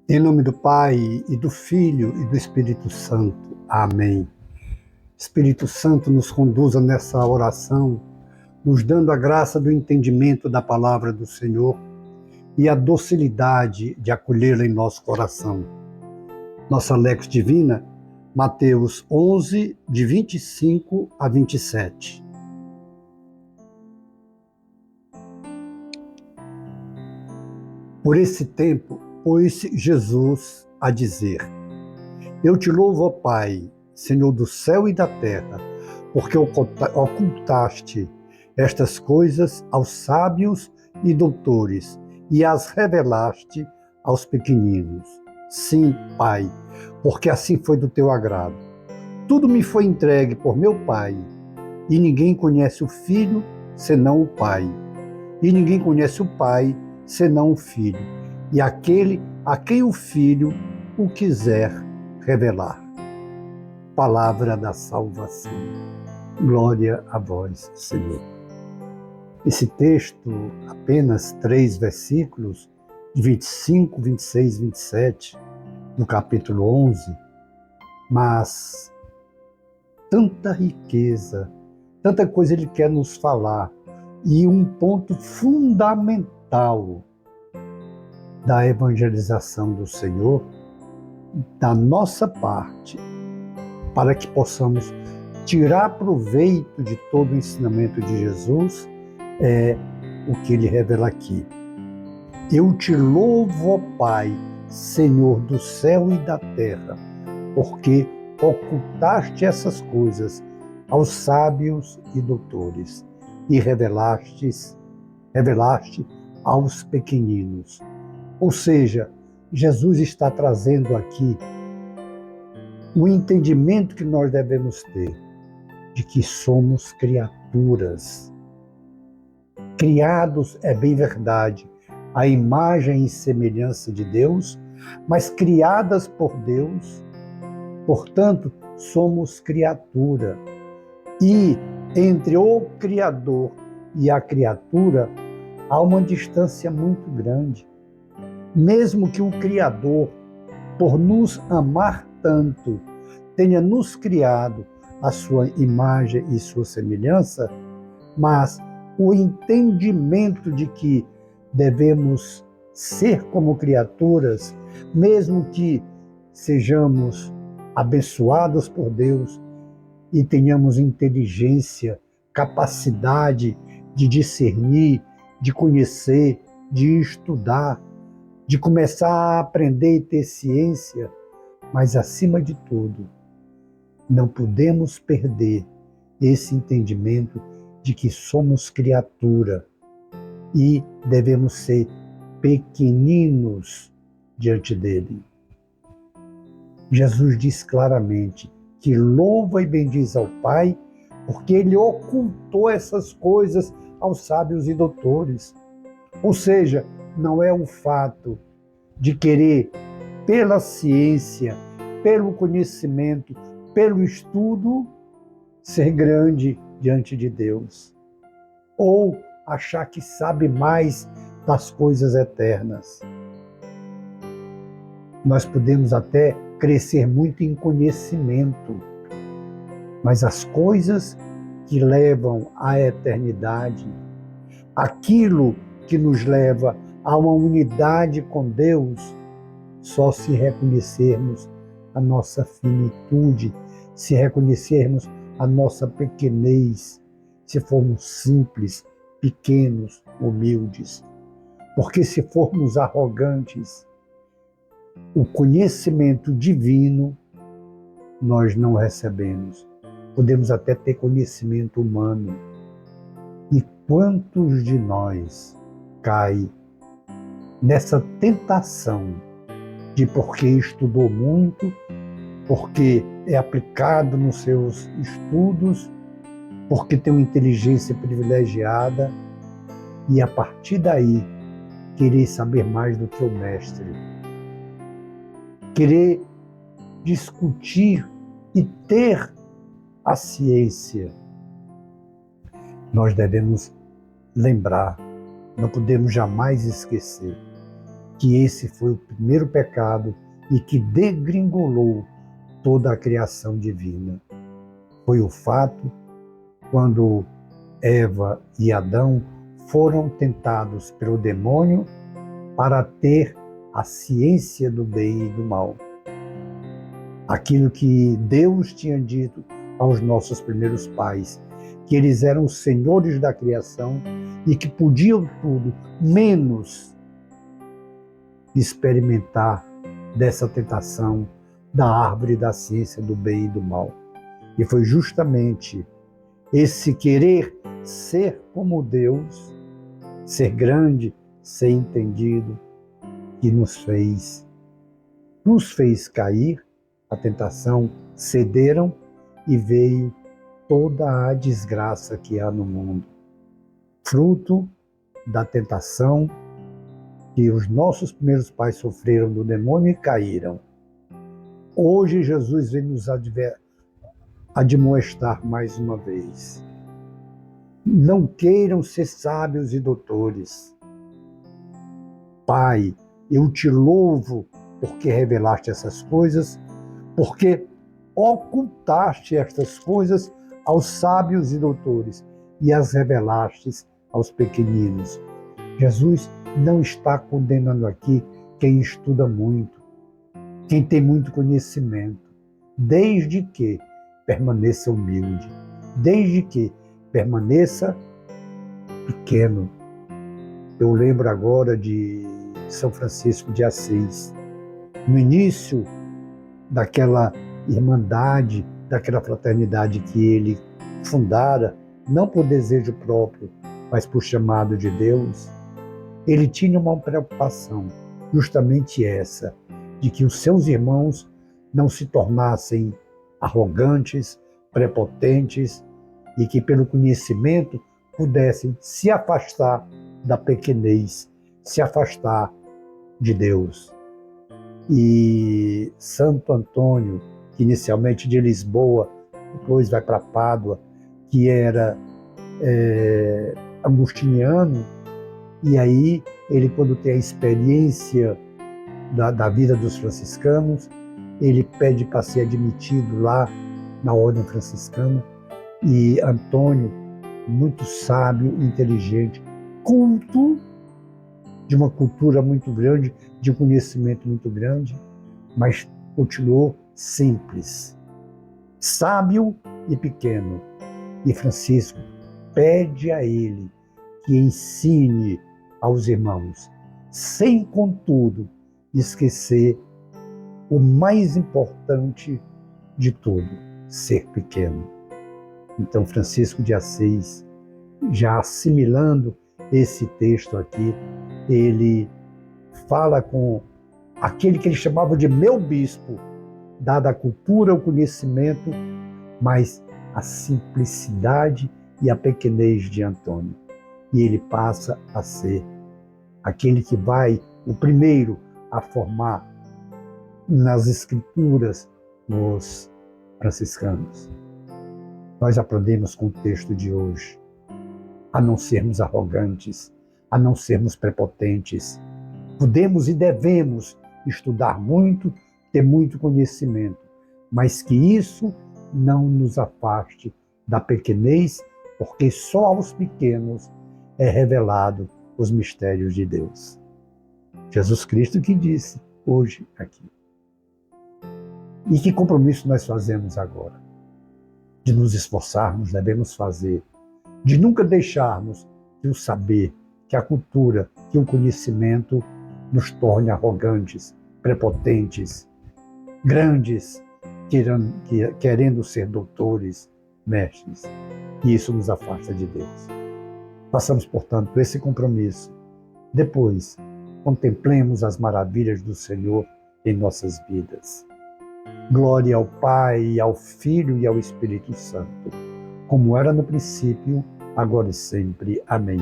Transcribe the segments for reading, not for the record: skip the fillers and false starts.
Em nome do Pai, e do Filho, e do Espírito Santo. Amém. Espírito Santo, nos conduza nessa oração, nos dando a graça do entendimento da palavra do Senhor e a docilidade de acolhê-la em nosso coração. Nossa Lex Divina, Mateus 11, de 25 a 27. Por esse tempo, pôs Jesus a dizer: Eu te louvo, ó Pai, Senhor do céu e da terra, porque ocultaste estas coisas aos sábios e doutores e as revelaste aos pequeninos. Sim, Pai, porque assim foi do teu agrado. Tudo me foi entregue por meu Pai, e ninguém conhece o Filho senão o Pai, e ninguém conhece o Pai senão o Filho, e aquele a quem o Filho o quiser revelar. Palavra da salvação. Glória a vós, Senhor. Esse texto, apenas 3 versículos, de 25, 26, 27, do capítulo 11, mas tanta riqueza, tanta coisa ele quer nos falar, e um ponto fundamental da evangelização do Senhor, da nossa parte, para que possamos tirar proveito de todo o ensinamento de Jesus, é o que ele revela aqui. Eu te louvo, ó Pai, Senhor do céu e da terra, porque ocultaste essas coisas aos sábios e doutores e revelaste aos pequeninos. Ou seja, Jesus está trazendo aqui o entendimento que nós devemos ter de que somos criaturas. Criados, é bem verdade, à imagem e semelhança de Deus, mas criadas por Deus, portanto, somos criatura. E entre o Criador e a criatura há uma distância muito grande. Mesmo que o Criador, por nos amar tanto, tenha nos criado a sua imagem e sua semelhança, mas o entendimento de que devemos ser como criaturas, mesmo que sejamos abençoados por Deus e tenhamos inteligência, capacidade de discernir, de conhecer, de estudar, de começar a aprender e ter ciência, mas acima de tudo, não podemos perder esse entendimento de que somos criatura e devemos ser pequeninos diante dele. Jesus diz claramente que louva e bendiz ao Pai, porque ele ocultou essas coisas aos sábios e doutores. Ou seja, não é o fato de querer, pela ciência, pelo conhecimento, pelo estudo, ser grande diante de Deus, ou achar que sabe mais das coisas eternas. Nós podemos até crescer muito em conhecimento, mas as coisas que levam à eternidade, aquilo que nos leva a uma unidade com Deus, só se reconhecermos a nossa finitude, se reconhecermos a nossa pequenez, se formos simples, pequenos, humildes. Porque se formos arrogantes, o conhecimento divino nós não recebemos. Podemos até ter conhecimento humano. E quantos de nós caem nessa tentação de porque estudou muito, porque é aplicado nos seus estudos, porque tem uma inteligência privilegiada, e a partir daí querer saber mais do que o mestre, querer discutir e ter a ciência. Nós devemos lembrar, não podemos jamais esquecer que esse foi o primeiro pecado e que degringolou toda a criação divina. Foi o fato quando Eva e Adão foram tentados pelo demônio para ter a ciência do bem e do mal. Aquilo que Deus tinha dito aos nossos primeiros pais, que eles eram os senhores da criação e que podiam tudo, menos experimentar dessa tentação da árvore da ciência do bem e do mal. E foi justamente esse querer ser como Deus, ser grande, ser entendido, que nos fez cair a tentação, cederam e veio toda a desgraça que há no mundo. Fruto da tentação que os nossos primeiros pais sofreram do demônio e caíram. Hoje Jesus vem nos admoestar mais uma vez. Não queiram ser sábios e doutores. Pai, eu te louvo porque revelaste essas coisas, porque ocultaste estas coisas aos sábios e doutores e as revelaste aos pequeninos. Jesus não está condenando aqui quem estuda muito, quem tem muito conhecimento, desde que permaneça humilde, desde que permaneça pequeno. Eu lembro agora de São Francisco de Assis. No início daquela irmandade, daquela fraternidade que ele fundara, não por desejo próprio, mas por chamado de Deus, ele tinha uma preocupação, justamente essa, de que os seus irmãos não se tornassem arrogantes, prepotentes e que pelo conhecimento pudessem se afastar da pequenez, se afastar de Deus. E Santo Antônio, que inicialmente de Lisboa, depois vai para Pádua, que era agustiniano, e aí ele, quando tem a experiência da vida dos franciscanos, ele pede para ser admitido lá na ordem franciscana, e Antônio, muito sábio, inteligente, culto, de uma cultura muito grande, de um conhecimento muito grande, mas continuou simples, sábio e pequeno. E Francisco pede a ele que ensine aos irmãos, sem, contudo, esquecer o mais importante de tudo, ser pequeno. Então, Francisco de Assis, já assimilando esse texto aqui, ele fala com aquele que ele chamava de meu bispo, dada a cultura, o conhecimento, mas a simplicidade e a pequenez de Antônio. E ele passa a ser aquele que vai, o primeiro a formar nas escrituras nos franciscanos. Nós aprendemos com o texto de hoje a não sermos arrogantes, a não sermos prepotentes. Podemos e devemos estudar muito, ter muito conhecimento, mas que isso não nos afaste da pequenez, porque só aos pequenos é revelado os mistérios de Deus. Jesus Cristo que disse hoje aqui. E que compromisso nós fazemos agora? De nos esforçarmos, devemos fazer, de nunca deixarmos que o saber, que a cultura, que o conhecimento nos torne arrogantes, prepotentes, grandes, querendo ser doutores, mestres. E isso nos afasta de Deus. Façamos, portanto, esse compromisso. Depois, contemplemos as maravilhas do Senhor em nossas vidas. Glória ao Pai, ao Filho e ao Espírito Santo, como era no princípio, agora e sempre. Amém.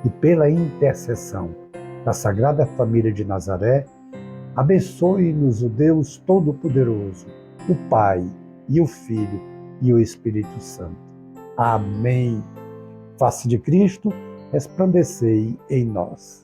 E pela intercessão da Sagrada Família de Nazaré, abençoe-nos o Deus Todo-Poderoso, o Pai e o Filho e o Espírito Santo. Amém. Face de Cristo, resplandecei em nós.